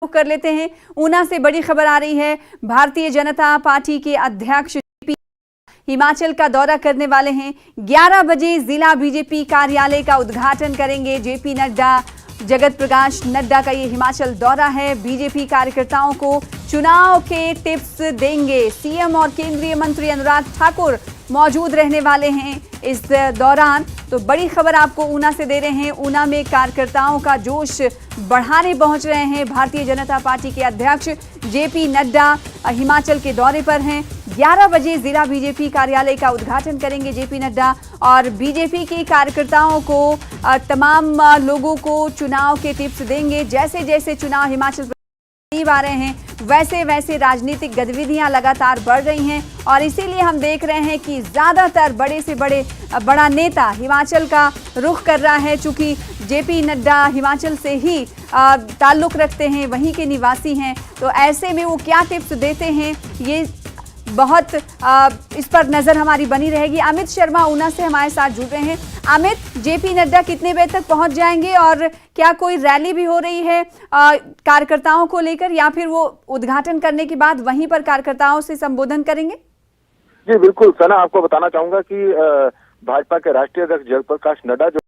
कर लेते हैं। ऊना से बड़ी खबर आ रही है। भारतीय जनता पार्टी के अध्यक्ष हिमाचल का दौरा करने वाले हैं। 11 बजे जिला बीजेपी कार्यालय का उद्घाटन करेंगे जेपी नड्डा। जगत प्रकाश नड्डा का ये हिमाचल दौरा है। बीजेपी कार्यकर्ताओं को चुनाव के टिप्स देंगे। सीएम और केंद्रीय मंत्री अनुराग ठाकुर मौजूद रहने वाले हैं इस दौरान। तो बड़ी खबर आपको ऊना से दे रहे हैं। ऊना में कार्यकर्ताओं का जोश बढ़ाने पहुंच रहे हैं। भारतीय जनता पार्टी के अध्यक्ष जेपी नड्डा हिमाचल के दौरे पर हैं। 11 बजे जिला बीजेपी कार्यालय का उद्घाटन करेंगे जेपी नड्डा और बीजेपी के कार्यकर्ताओं को तमाम लोगों को चुनाव के टिप्स देंगे। जैसे जैसे चुनाव हिमाचल करीब आ रहे हैं वैसे वैसे राजनीतिक गतिविधियां लगातार बढ़ रही हैं और इसीलिए हम देख रहे हैं कि ज्यादातर बड़े से बड़ा नेता हिमाचल का रुख कर रहा है। चूंकि जेपी नड्डा हिमाचल से ही ताल्लुक रखते हैं, वहीं के निवासी हैं, तो ऐसे में वो क्या टिप्स देते हैं ये बहुत इस पर नजर हमारी बनी रहेगी। अमित शर्मा ऊना से हमारे साथ जुड़ रहे हैं। अमित, जेपी नड्डा कितने बजे तक पहुंच जाएंगे और क्या कोई रैली भी हो रही है कार्यकर्ताओं को लेकर, या फिर वो उद्घाटन करने के बाद वहीं पर कार्यकर्ताओं से संबोधन करेंगे? जी बिल्कुल सना, आपको बताना चाहूंगा कि भाजपा के राष्ट्रीय अध्यक्ष जगत प्रकाश नड्डा जो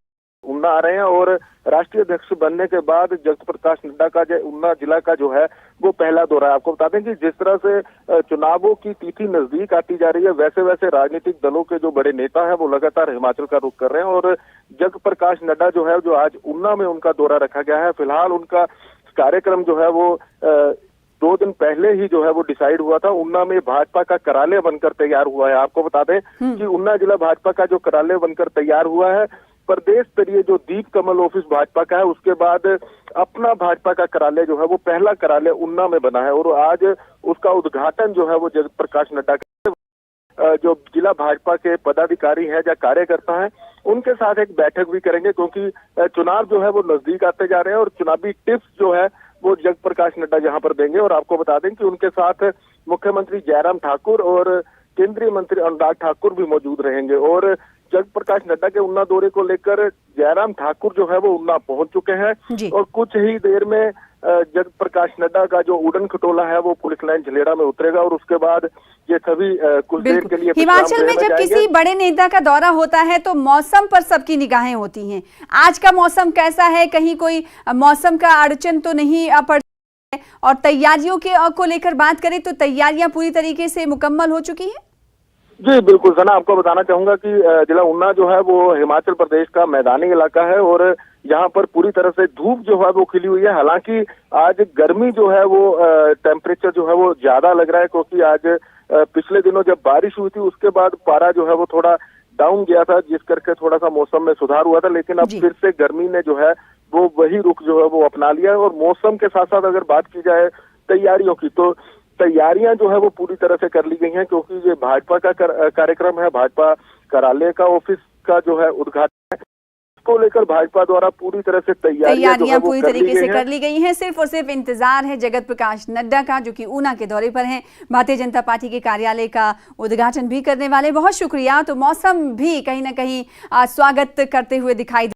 ऊना आ रहे हैं और राष्ट्रीय अध्यक्ष बनने के बाद जगत प्रकाश नड्डा का ऊना जिला का जो है वो पहला दौरा है। आपको बता दें कि जिस तरह से चुनावों की तिथि नजदीक आती जा रही है वैसे वैसे राजनीतिक दलों के जो बड़े नेता हैं वो लगातार हिमाचल का रुख कर रहे हैं और जगत प्रकाश नड्डा जो है जो आज ऊना में उनका दौरा रखा गया है। फिलहाल उनका कार्यक्रम जो है वो 2 दिन पहले ही जो है वो डिसाइड हुआ था। ऊना में भाजपा का कार्यालय बनकर तैयार हुआ है। आपको बता दें कि ऊना जिला भाजपा का जो कार्यालय बनकर तैयार हुआ है, प्रदेश स्तरीय जो दीप कमल ऑफिस भाजपा का है, उसके बाद अपना भाजपा का कार्यालय जो है वो पहला कार्यालय ऊना में बना है और आज उसका उद्घाटन जो है वो जगत प्रकाश नड्डा जो जिला भाजपा के पदाधिकारी हैं या कार्यकर्ता हैं उनके साथ एक बैठक भी करेंगे, क्योंकि चुनाव जो है वो नजदीक आते जा रहे हैं और चुनावी टिप्स जो है वो जगत प्रकाश नड्डा जहां पर देंगे। और आपको बता दें कि उनके साथ मुख्यमंत्री जयराम ठाकुर और केंद्रीय मंत्री अनुराग ठाकुर भी मौजूद रहेंगे। और जगत प्रकाश नड्डा के ऊना दौरे को लेकर जयराम ठाकुर जो है वो ऊना पहुंच चुके हैं और कुछ ही देर में जगत प्रकाश नड्डा का जो उड़न खटोला है वो पुलिस लाइन झलेड़ा में उतरेगा और उसके बाद ये सभी कुछ देर के लिए हिमाचल में जब किसी बड़े नेता का दौरा होता है तो मौसम पर सबकी निगाहें होती हैं। आज का मौसम कैसा है? कहीं कोई मौसम का अड़चन तो नहीं पड़ है? और तैयारियों को लेकर बात करें तो तैयारियां पूरी तरीके से मुकम्मल हो चुकी है? जी बिल्कुल सना, आपको बताना चाहूंगा कि जिला ऊना जो है वो हिमाचल प्रदेश का मैदानी इलाका है और यहाँ पर पूरी तरह से धूप जो है वो खिली हुई है। हालांकि आज गर्मी जो है वो टेम्परेचर जो है वो ज्यादा लग रहा है, क्योंकि आज पिछले दिनों जब बारिश हुई थी उसके बाद पारा जो है वो थोड़ा डाउन गया था, जिस करके थोड़ा सा मौसम में सुधार हुआ था। लेकिन अब फिर से गर्मी ने जो है वो वही रुख जो है वो अपना लिया है। और मौसम के साथ साथ अगर बात की जाए तैयारियों की, तो तैयारियां जो है वो पूरी तरह से कर ली गई हैं, क्योंकि ये भाजपा का कार्यक्रम है। भाजपा कार्यालय का ऑफिस का जो है उद्घाटन है, इसको लेकर भाजपा द्वारा पूरी तरह से तैयारियां पूरी तरीके से कर ली गई हैं। सिर्फ और सिर्फ इंतजार है जगत प्रकाश नड्डा का, जो कि ऊना के दौरे पर हैं। भारतीय जनता पार्टी के कार्यालय का उद्घाटन भी करने वाले। बहुत शुक्रिया। तो मौसम भी कहीं ना कहीं स्वागत करते हुए दिखाई